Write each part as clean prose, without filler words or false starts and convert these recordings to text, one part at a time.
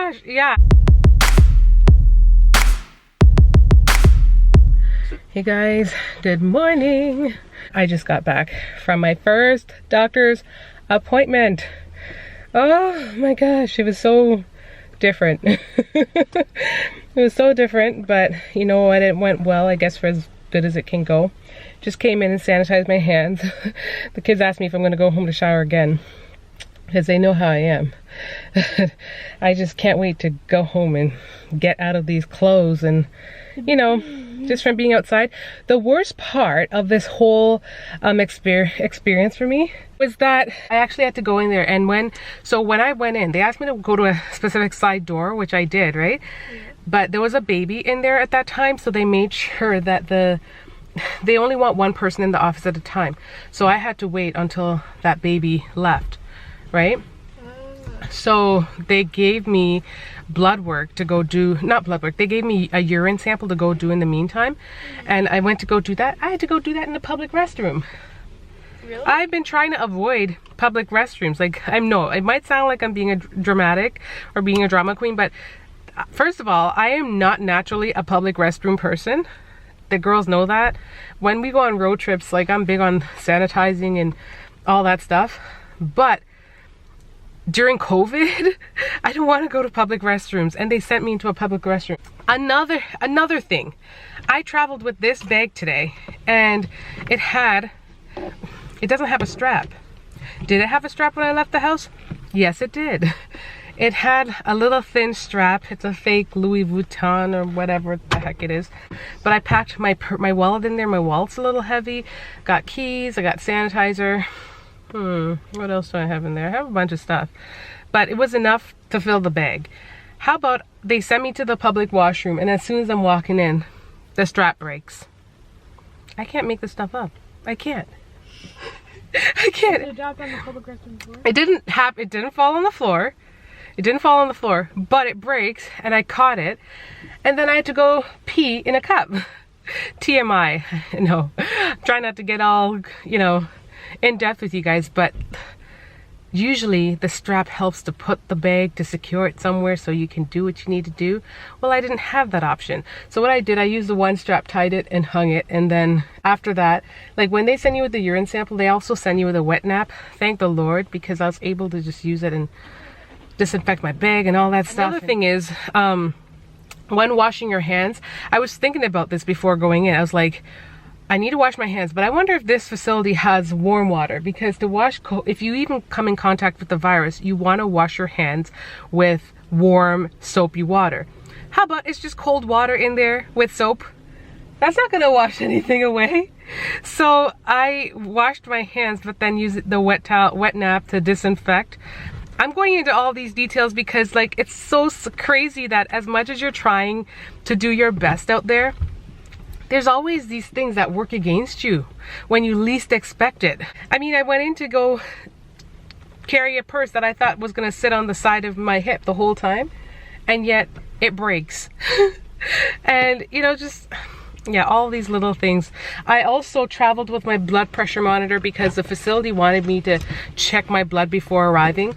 gosh, yeah. Hey guys, good morning. I just got back from my first doctor's appointment. Oh my gosh, it was so different. It was so different, but you know what, it went well, I guess, for as good as it can go. Just came in and sanitized my hands. The kids asked me if I'm gonna go home to shower again, because they know how I am. I just can't wait to go home and get out of these clothes and, you know, just from being outside. The worst part of this whole experience for me was that I actually had to go in there, and when I went in, they asked me to go to a specific side door, which I did, right? Yeah. But there was a baby in there at that time, so they made sure that they only want one person in the office at a time. So I had to wait until that baby left, right? So they gave me blood work to go do, not blood work, they gave me a urine sample to go do in the meantime. And I went to go do that. I had to go do that in the public restroom. Really? I've been trying to avoid public restrooms. Like, I know it might sound like I'm being a dramatic or being a drama queen, but first of all, I am not naturally a public restroom person. The girls know that. When we go on road trips, like, I'm big on sanitizing and all that stuff. But during COVID, I don't want to go to public restrooms, and they sent me into a public restroom. Another thing, I traveled with this bag today, and it doesn't have a strap. Did it have a strap when I left the house? Yes, it did. It had a little thin strap. It's a fake Louis Vuitton or whatever the heck it is. But I packed my wallet in there. My wallet's a little heavy. Got keys, I got sanitizer. What else do I have in there? I have a bunch of stuff, but it was enough to fill the bag. How about they sent me to the public washroom, and as soon as I'm walking in, the strap breaks. I can't make this stuff up. I can't. I can't. Did it drop on the public restroom floor? It didn't fall on the floor. It didn't fall on the floor, but it breaks, and I caught it, and then I had to go pee in a cup. TMI. No, try not to get all, you know, in depth with you guys, but usually the strap helps to put the bag, to secure it somewhere so you can do what you need to do. Well, I didn't have that option. So what I did, I used the one strap, tied it and hung it, and then after that, like when they send you with the urine sample, they also send you with a wet nap. Thank the Lord, because I was able to just use it and disinfect my bag and all that stuff. Another thing is, when washing your hands, I was thinking about this before going in. I was like, I need to wash my hands, but I wonder if this facility has warm water, because to wash, if you even come in contact with the virus, you want to wash your hands with warm, soapy water. How about it's just cold water in there with soap? That's not gonna wash anything away. So I washed my hands, but then used the wet nap to disinfect. I'm going into all these details because, like, it's so crazy that as much as you're trying to do your best out there, there's always these things that work against you when you least expect it. I mean, I went in to go carry a purse that I thought was gonna sit on the side of my hip the whole time, and yet it breaks. And, you know, just, yeah, all these little things. I also traveled with my blood pressure monitor because the facility wanted me to check my blood before arriving.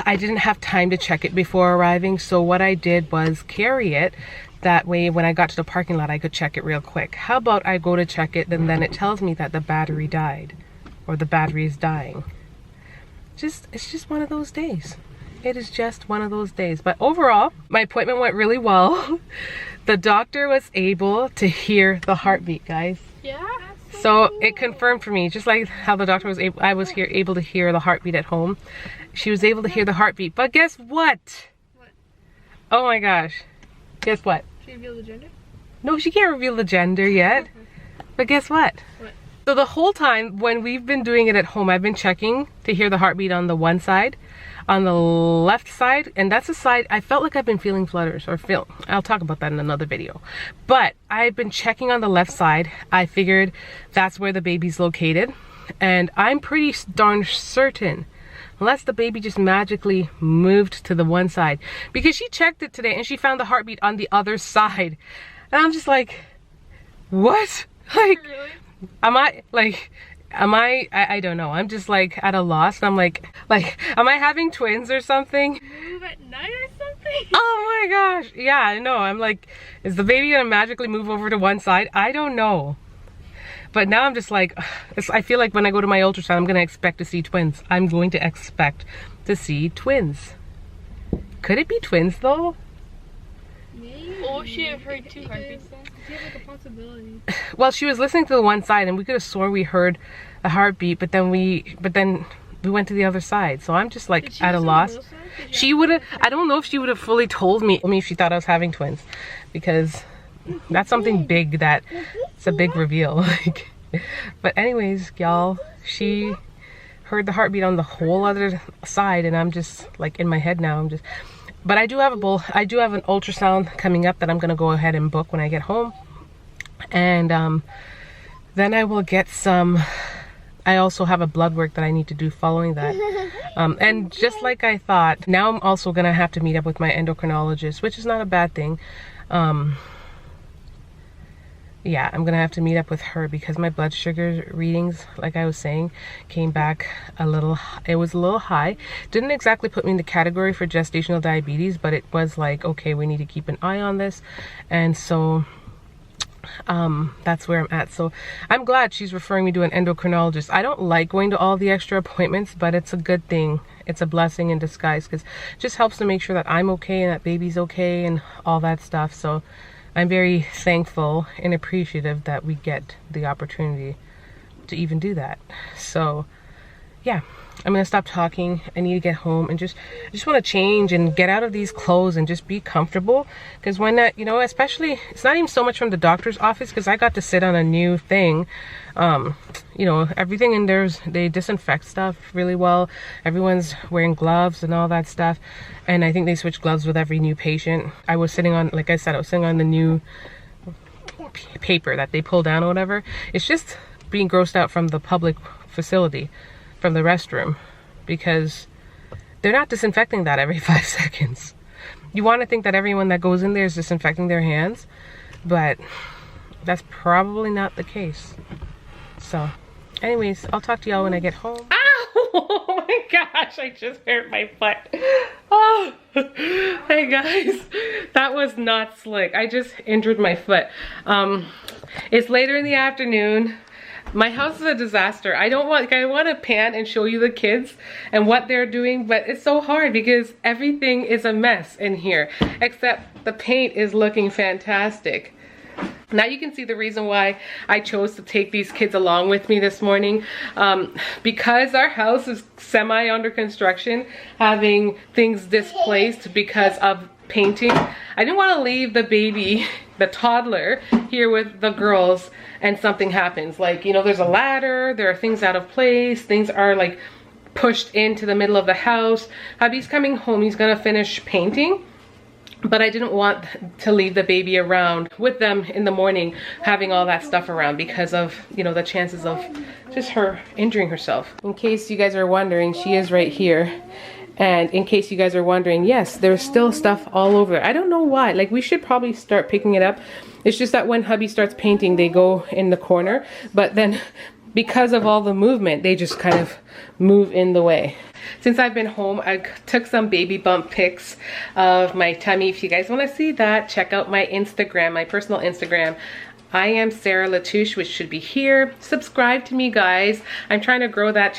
I didn't have time to check it before arriving, so what I did was carry it. That way, when I got to the parking lot, I could check it real quick. How about I go to check it, and then it tells me that the battery died, or the battery is dying. It's just one of those days. It is just one of those days. But overall, my appointment went really well. The doctor was able to hear the heartbeat, guys. Yeah. So it confirmed for me, just like how the doctor was able, I was able to hear the heartbeat at home. She was able to hear the heartbeat. But guess what? What? Oh my gosh. Guess what? She revealed the gender? No, she can't reveal the gender yet. Okay. But guess what? What? So the whole time when we've been doing it at home, I've been checking to hear the heartbeat on the one side, on the left side, and that's the side I felt like I've been feeling flutters, or I'll talk about that in another video. But I've been checking on the left side. I figured that's where the baby's located, and I'm pretty darn certain, unless the baby just magically moved to the one side, because she checked it today and she found the heartbeat on the other side. And I'm just like, what? Like, Really? am I, like, I don't know. I'm just like at a loss. I'm like, am I having twins or something? Move at night or something? Oh my gosh. Yeah, I know. I'm like, is the baby gonna magically move over to one side? I don't know. But now I'm just like, I feel like when I go to my ultrasound, I'm gonna expect to see twins. I'm going to expect to see twins. Could it be twins though? Maybe. Oh shit, I've heard 2 heartbeats then. Do you have like a possibility? Well, she was listening to the one side and we could have swore we heard a heartbeat, but then we went to the other side. So I'm just like at a loss. She would have, I don't know if she would have fully told me if she thought I was having twins, because that's something big, that it's a big reveal. Like, but anyways, y'all, she heard the heartbeat on the whole other side and I'm just like in my head now. I'm just, but I do have an ultrasound coming up that I'm gonna go ahead and book when I get home. And then I will get some, I also have a blood work that I need to do following that. And just like I thought, now I'm also gonna have to meet up with my endocrinologist, which is not a bad thing. Yeah, I'm gonna have to meet up with her because my blood sugar readings, like I was saying, came back it was a little high. Didn't exactly put me in the category for gestational diabetes, but it was like, okay, we need to keep an eye on this. And so that's where I'm at. So I'm glad she's referring me to an endocrinologist. I don't like going to all the extra appointments, but it's a good thing. It's a blessing in disguise, because it just helps to make sure that I'm okay and that baby's okay and all that stuff. So I'm very thankful and appreciative that we get the opportunity to even do that. So yeah, I'm gonna stop talking. I need to get home and I just want to change and get out of these clothes and just be comfortable. Because when that, you know, especially, it's not even so much from the doctor's office, because I got to sit on a new thing. You know, everything in there, they disinfect stuff really well. Everyone's wearing gloves and all that stuff. And I think they switch gloves with every new patient. I was sitting on, like I said, I was sitting on the new paper that they pull down or whatever. It's just being grossed out from the public facility, from the restroom, because they're not disinfecting that every 5 seconds. You want to think that everyone that goes in there is disinfecting their hands, but that's probably not the case. So anyways, I'll talk to y'all when I get home. Ow! Oh my gosh, I just hurt my foot. Oh, hey guys, that was not slick. I just injured my foot. It's later in the afternoon. My house is a disaster. I want to pan and show you the kids and what they're doing, but it's so hard because everything is a mess in here, except the paint is looking fantastic. Now you can see the reason why I chose to take these kids along with me this morning. Because our house is semi under construction, having things displaced because of painting, I didn't want to leave the baby, the toddler, here with the girls and something happens. Like, you know, there's a ladder, there are things out of place, things are like pushed into the middle of the house. Hubby's coming home, he's gonna finish painting, but I didn't want to leave the baby around with them in the morning, having all that stuff around, because of, you know, the chances of just her injuring herself. In case you guys are wondering, she is right here. And in case you guys are wondering, yes, there's still stuff all over. I don't know why. Like, we should probably start picking it up. It's just that when hubby starts painting, they go in the corner. But then because of all the movement, they just kind of move in the way. Since I've been home, I took some baby bump pics of my tummy. If you guys want to see that, check out my Instagram, my personal Instagram. I am Sarah Latouche, which should be here. Subscribe to me, guys. I'm trying to grow that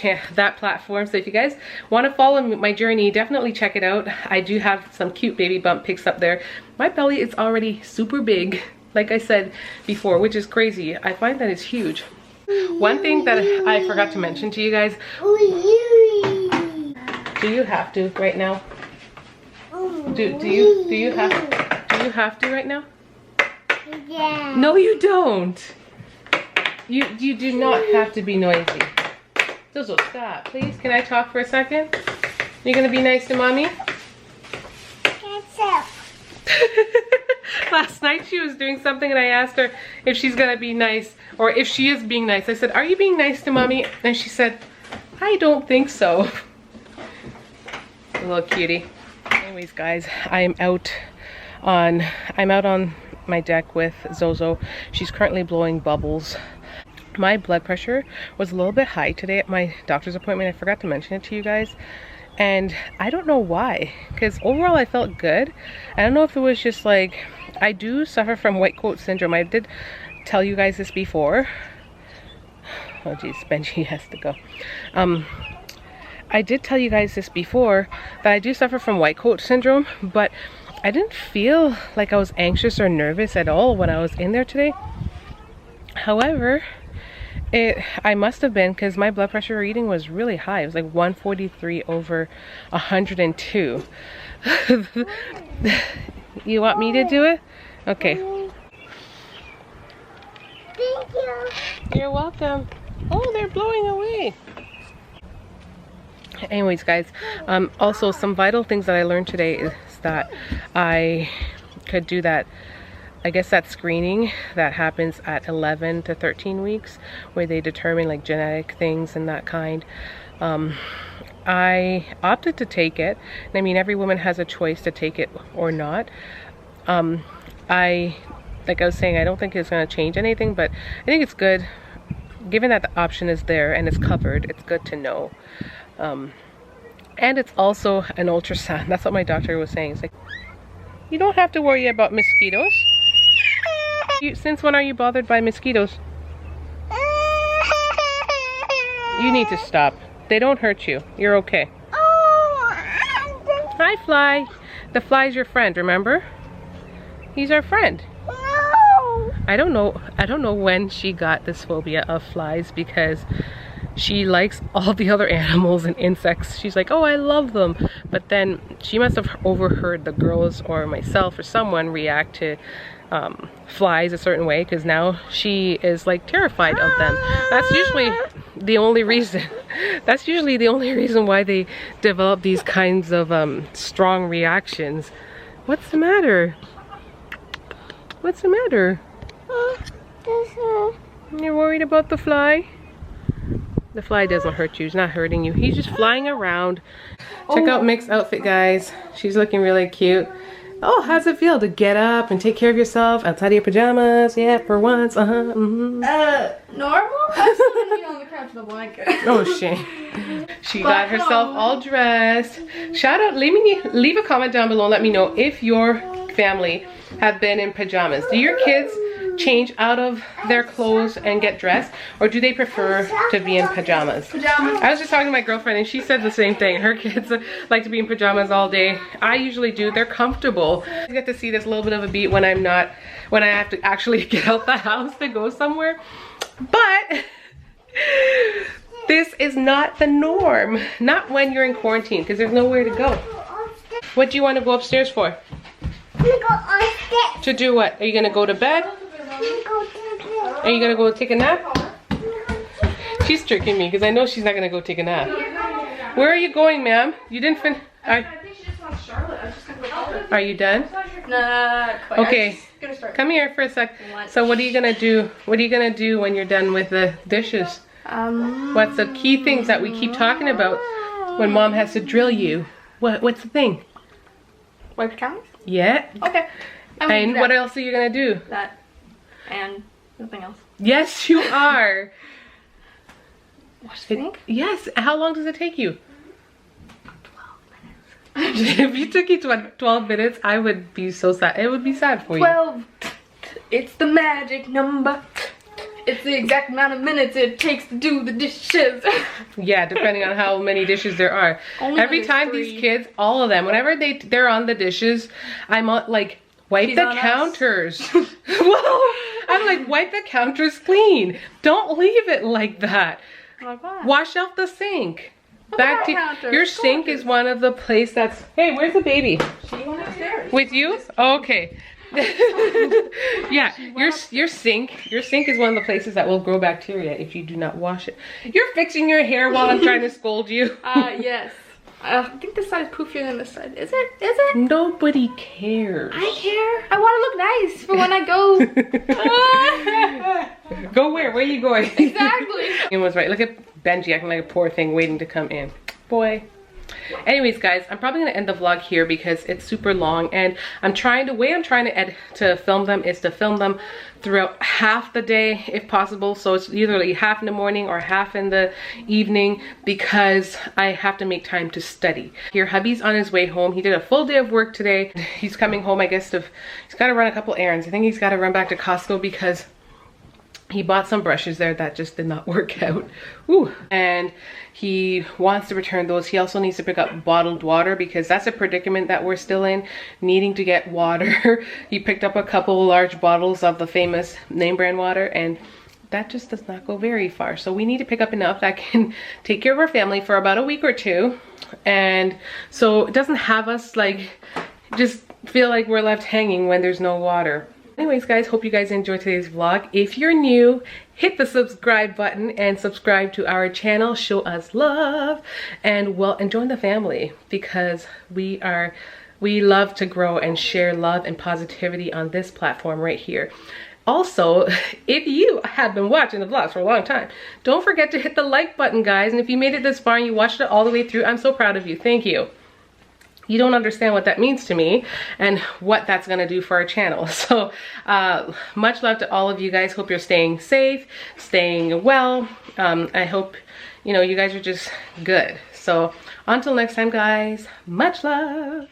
platform. So if you guys want to follow my journey, definitely check it out. I do have some cute baby bump pics up there. My belly is already super big, like I said before, which is crazy. I find that it's huge. One thing that I forgot to mention to you guys. Do you have to right now? Do you have to right now? Yeah. No, you don't. You do not have to be noisy. Zozo, stop, please. Can I talk for a second? You're gonna be nice to mommy? Last night she was doing something and I asked her if she's gonna be nice, or if she is being nice. I said, are you being nice to mommy? And she said, I don't think so. A little cutie. Anyways, guys, I'm out on my deck with Zozo. She's currently blowing bubbles. my blood pressure was a little bit high today at my doctor's appointment. I forgot to mention it to you guys. And I don't know why, because overall I felt good. I don't know if it was just like, I do suffer from white coat syndrome. I did tell you guys this before. Oh geez, Benji has to go. I did tell you guys this before, that I do suffer from white coat syndrome, but I didn't feel like I was anxious or nervous at all when I was in there today. However, I must have been, because my blood pressure reading was really high. It was like 143/102. You want me to do it? Okay. Thank you. You're welcome. Oh, they're blowing away. Anyways, guys, also some vital things that I learned today is that I could do that, I guess, that screening that happens at 11 to 13 weeks where they determine like genetic things and that kind. I opted to take it. And I mean, every woman has a choice to take it or not. Like I was saying, I don't think it's going to change anything, but I think it's good, given that the option is there and it's covered, it's good to know. And it's also an ultrasound. That's what my doctor was saying. It's like, you don't have to worry about mosquitoes. Since when are you bothered by mosquitoes? You need to stop. They don't hurt you. You're okay. Hi, Fly. The fly's your friend, remember? He's our friend. I don't know when she got this phobia of flies, because she likes all the other animals and insects. She's like, oh, I love them. But then she must have overheard the girls or myself or someone react to flies a certain way, because now she is like terrified of them. That's usually the only reason. That's usually the only reason why they develop these kinds of strong reactions. What's the matter? What's the matter? You're worried about the fly? The fly doesn't hurt you. He's not hurting you. He's just flying around. Check out Mick's outfit, guys. She's looking really cute. Oh, how's it feel to get up and take care of yourself outside of your pajamas? Yeah, for once. Normal? I'm still gonna be on the couch with a blanket. Oh, shame. She got herself all dressed. Shout out, leave a comment down below and let me know if your family have been in pajamas. Do your kids change out of their clothes and get dressed, or do they prefer to be in pajamas? I was just talking to my girlfriend and she said the same thing. Her kids like to be in pajamas all day. I usually do. They're comfortable. I get to see this little bit of a beat when I have to actually get out the house to go somewhere. But this is not the norm. Not when you're in quarantine, because there's nowhere to go. What do you want to go upstairs for? I'm gonna go upstairs. To do what? Are you gonna go to bed? Are you gonna go take a nap? She's tricking me because I know she's not gonna go take a nap. Where are you going, ma'am? You didn't finish. I think she just wants Charlotte. I was just gonna go help her. Are you done? Nah, quite. Okay. Gonna start. Come here for a sec. So what are you gonna do? What are you gonna do when you're done with the dishes? What's the key things that we keep talking about when mom has to drill you? What's the thing? Wipe your counters? Yeah. Okay. And what else are you gonna do? That. And nothing else. Yes, you are. Wash the sink? Yes. How long does it take you? 12 minutes. If you took you 12 minutes, I would be so sad. It would be sad for you. 12. It's the magic number. It's the exact amount of minutes it takes to do the dishes. Yeah, depending on how many dishes there are. Every time 3. these kids, all of them, whenever they're on the dishes, I'm like, wipe the counters. Well, I'm like, wipe the counters clean. Don't leave it like that. Like what? Wash out the sink. Back to your sink is one of the places that's. Hey, where's the baby? She went upstairs. With you? Oh, okay. Yeah, your sink is one of the places that will grow bacteria if you do not wash it. You're fixing your hair while I'm trying to scold you. Yes. I think this side is poofier than this side. Is it? Is it? Nobody cares. I care. I want to look nice for when I go. Go where? Where are you going? Exactly. Ian was right. Look at Benji acting like a poor thing waiting to come in. Boy. Anyways, guys, I'm probably gonna end the vlog here because it's super long, and I'm trying to film them is to film them throughout half the day if possible. So it's either half in the morning or half in the evening, because I have to make time to study. Here, hubby's on his way home. He did a full day of work today. He's coming home, I guess, he's got to run a couple errands. I think he's got to run back to Costco because he bought some brushes there that just did not work out. Ooh. And he wants to return those. He also needs to pick up bottled water because that's a predicament that we're still in, needing to get water. He picked up a couple large bottles of the famous name brand water, and that just does not go very far. So we need to pick up enough that can take care of our family for about a week or two. And so it doesn't have us like just feel like we're left hanging when there's no water. Anyways, guys, hope you guys enjoyed today's vlog. If you're new, hit the subscribe button and subscribe to our channel. Show us love and join the family, because we love to grow and share love and positivity on this platform right here. Also, if you have been watching the vlogs for a long time, don't forget to hit the like button, guys. And if you made it this far and you watched it all the way through, I'm so proud of you. Thank you. You don't understand what that means to me and what that's gonna do for our channel. So much love to all of you guys. Hope you're staying safe, staying well. I hope, you know, you guys are just good. So until next time, guys, much love.